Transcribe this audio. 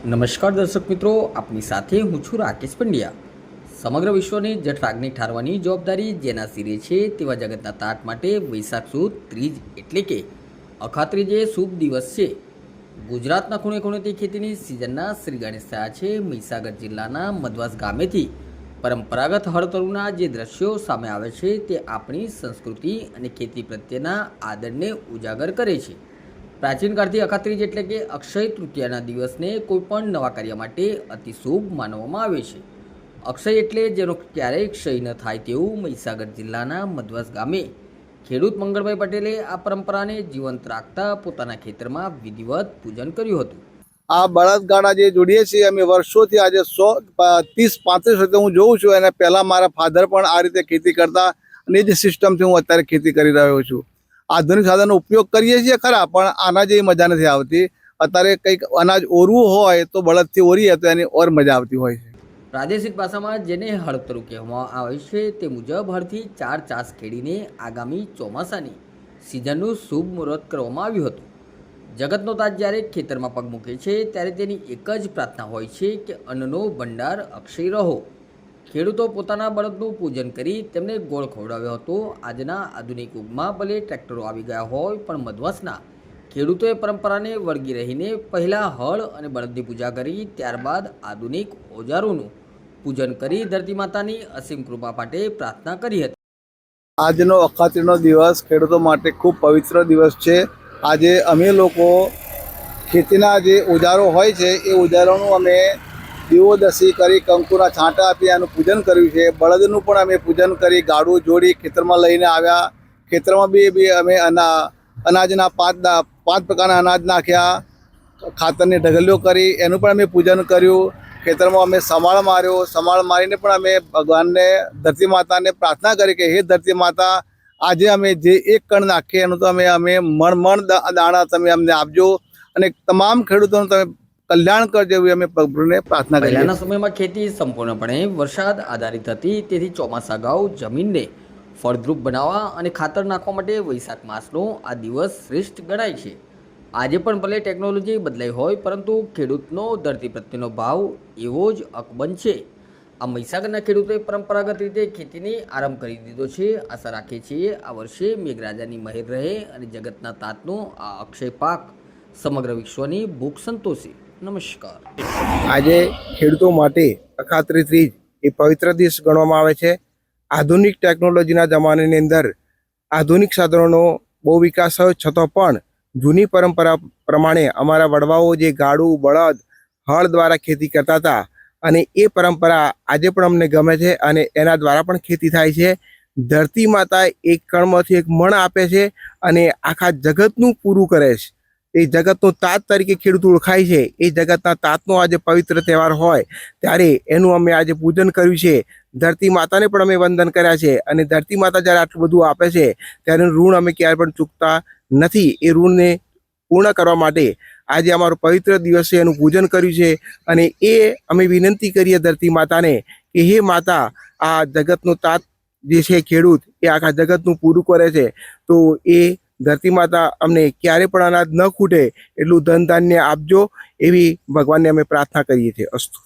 નમસ્કાર દર્શક મિત્રો, આપની સાથે હું છું રાકેશ પંડ્યા। સમગ્ર વિશ્વને જઠરાગ્નિ ઠારવાની જવાબદારી જેના સિરે છે તેવા જગતના તાત માટે વૈશાખ સુદ ત્રીજ એટલે કે અખાત્રીજે શુભ દિવસ છે। ગુજરાતના ખૂણે ખૂણેથી ખેતીની સિઝનના શ્રી ગણેશ થયા છે। મહીસાગર જિલ્લાના મધવાસ ગામેથી પરંપરાગત હળતરુના જે દ્રશ્યો સામે આવે છે તે આપણી સંસ્કૃતિ અને ખેતી પ્રત્યેના આદરને ઉજાગર કરે છે। પ્રાચીન કાળથી અખાત્રીજ એટલે કે અક્ષય તૃતીયાના દિવસને કોઈપણ નવા કાર્ય માટે અતિ શુભ માનવામાં આવે છે। અક્ષય એટલે જેનો ક્યારેય ક્ષય ન થાય તેવું મહીસાગર જિલ્લાના મધવાસ ગામે ખેડૂત મંગળભાઈ પટેલે આ પરંપરાને જીવંત રાખતા પોતાના ખેતરમાં વિધિવત પૂજન કર્યું હતું। આ બળદગાડા જે જોડીએ છીએ અમે વર્ષોથી, આજે 130-35 વર્ષથી હું જોઉં છું। અને પહેલાં મારા ફાધર પણ આ રીતે ખેતી કરતા અને એ જ સિસ્ટમથી હું અત્યારે ખેતી કરી રહ્યો છું। આધુનિક સાધનનો ઉપયોગ કરીએ છીએ ખરા, પણ આના જેવી મજા નથી આવતી। અત્યારે કંઈક અનાજ ઓરવું હોય તો બળદથી ઓરીએ તો એની ઓર મજા આવતી હોય છે। પ્રાદેશિક ભાષામાં જેને હળતરું કહેવામાં આવે છે તે મુજબ હળથી 4 ચાસ ખેડીને આગામી ચોમાસાની સિઝનનું શુભ મુહૂર્ત કરવામાં આવ્યું હતું। જગતનો તાત જ્યારે ખેતરમાં પગ મૂકે છે ત્યારે તેની એક જ પ્રાર્થના હોય છે કે અન્નનો ભંડાર અક્ષય રહો। ખેડૂતો પોતાના બળદનું પૂજન કરી તેમને ગોળ ખવડાવ્યો હતો। આજના આધુનિક યુગમાં ભલે ટ્રેક્ટરો આવી ગયા હોય, પણ મધવાસના ખેડૂતોએ પરંપરાને વળગી રહીને પહેલાં હળ અને બળદની પૂજા કરી, ત્યારબાદ આધુનિક ઓજારોનું પૂજન કરી ધરતી માતાની અસીમ કૃપા માટે પ્રાર્થના કરી હતી। આજનો અખાત્રીજનો દિવસ ખેડૂતો માટે ખૂબ પવિત્ર દિવસ છે। આજે અમે લોકો ખેતીના જે ઓજારો હોય છે એ ઓજારોનું અમે દીવોદશી કરી, કંકુના છાંટા આપી એનું પૂજન કર્યું છે। બળદનું પણ અમે પૂજન કરી, ગાડું જોડી ખેતરમાં લઈને આવ્યા। ખેતરમાં બી અમે અનાજના 5 પ્રકારના અનાજ નાખ્યા, ખાતરની ઢગલીઓ કરી, એનું પણ અમે પૂજન કર્યું। ખેતરમાં અમે સમાળ માર્યો, સમાળ મારીને પણ અમે ભગવાનને, ધરતી માતાને પ્રાર્થના કરી કે હે ધરતી માતા, આજે અમે જે એક કણ નાખીએ એનું તો અમે મણ દાણા તમે અમને આપજો અને તમામ ખેડૂતોનું તમે કલ્યાણ કરજો એવી અમે પ્રભુને પ્રાર્થના કરીએ। પહેલાના સમયમાં ખેતી સંપૂર્ણપણે વરસાદ આધારિત હતી, તેથી ચોમાસા અગાઉ જમીનને ફળદ્રુપ બનાવવા અને ખાતર નાખવા માટે વૈશાખ માસનો આ દિવસ શ્રેષ્ઠ ગણાય છે। આજે પણ ભલે ટેકનોલોજી બદલાઈ હોય, પરંતુ ખેડૂતનો ધરતી પ્રત્યેનો ભાવ એવો જ અકબંધ છે। આ મહીસાગરના ખેડૂતોએ પરંપરાગત રીતે ખેતીને આરંભ કરી દીધો છે। આશા રાખીએ છીએ આ વર્ષે મેઘરાજાની મહેર રહે અને જગતના તાતનો આ અક્ષય પાક સમગ્ર વિશ્વની ભૂખ સંતોષે। નમસ્કાર। આજે ખેડૂતો માટે અખાત્રીજ ત્રીજ એ પવિત્ર દિવસ ગણવામાં આવે છે। આધુનિક ટેકનોલોજીના જમાનાની અંદર આધુનિક સાધનોનો બહુ વિકાસ થયો છતાં પણ જૂની પરંપરા પ્રમાણે અમારા વડવાઓ જે ગાડું, બળદ, હળ દ્વારા ખેતી કરતા હતા અને એ પરંપરા આજે પણ અમને ગમે છે અને એના દ્વારા પણ ખેતી થાય છે। ધરતી માતા એક કણમાંથી એક મણ આપે છે અને આખા જગતનું પૂરું કરે છે। એ જગતનો તાત તરીકે ખેડૂત ઓળખાય છે। એ જગતના તાતનો આજે પવિત્ર તહેવાર હોય ત્યારે એનું અમે આજે પૂજન કર્યું છે। ધરતી માતાને પણ અમે વંદન કર્યા છે અને ધરતી માતા જ્યારે આટલું બધું આપે છે ત્યારે ઋણ અમે ક્યારે પણ ચૂકતા નથી। એ ઋણને પૂર્ણ કરવા માટે આજે અમારો પવિત્ર દિવસ છે, એનું પૂજન કર્યું છે અને એ અમે વિનંતી કરીએ ધરતી માતાને કે હે માતા, આ જગતનો તાત જે છે ખેડૂત એ આખા જગતનું પૂરું કરે છે, તો એ ધરતી માતા અમને ક્યારે પણ અનાજ ન ખૂટે એટલું ધન ધાન્ય આપજો, એવી ભગવાનને અમે પ્રાર્થના કરીએ છીએ। અસ્તુ।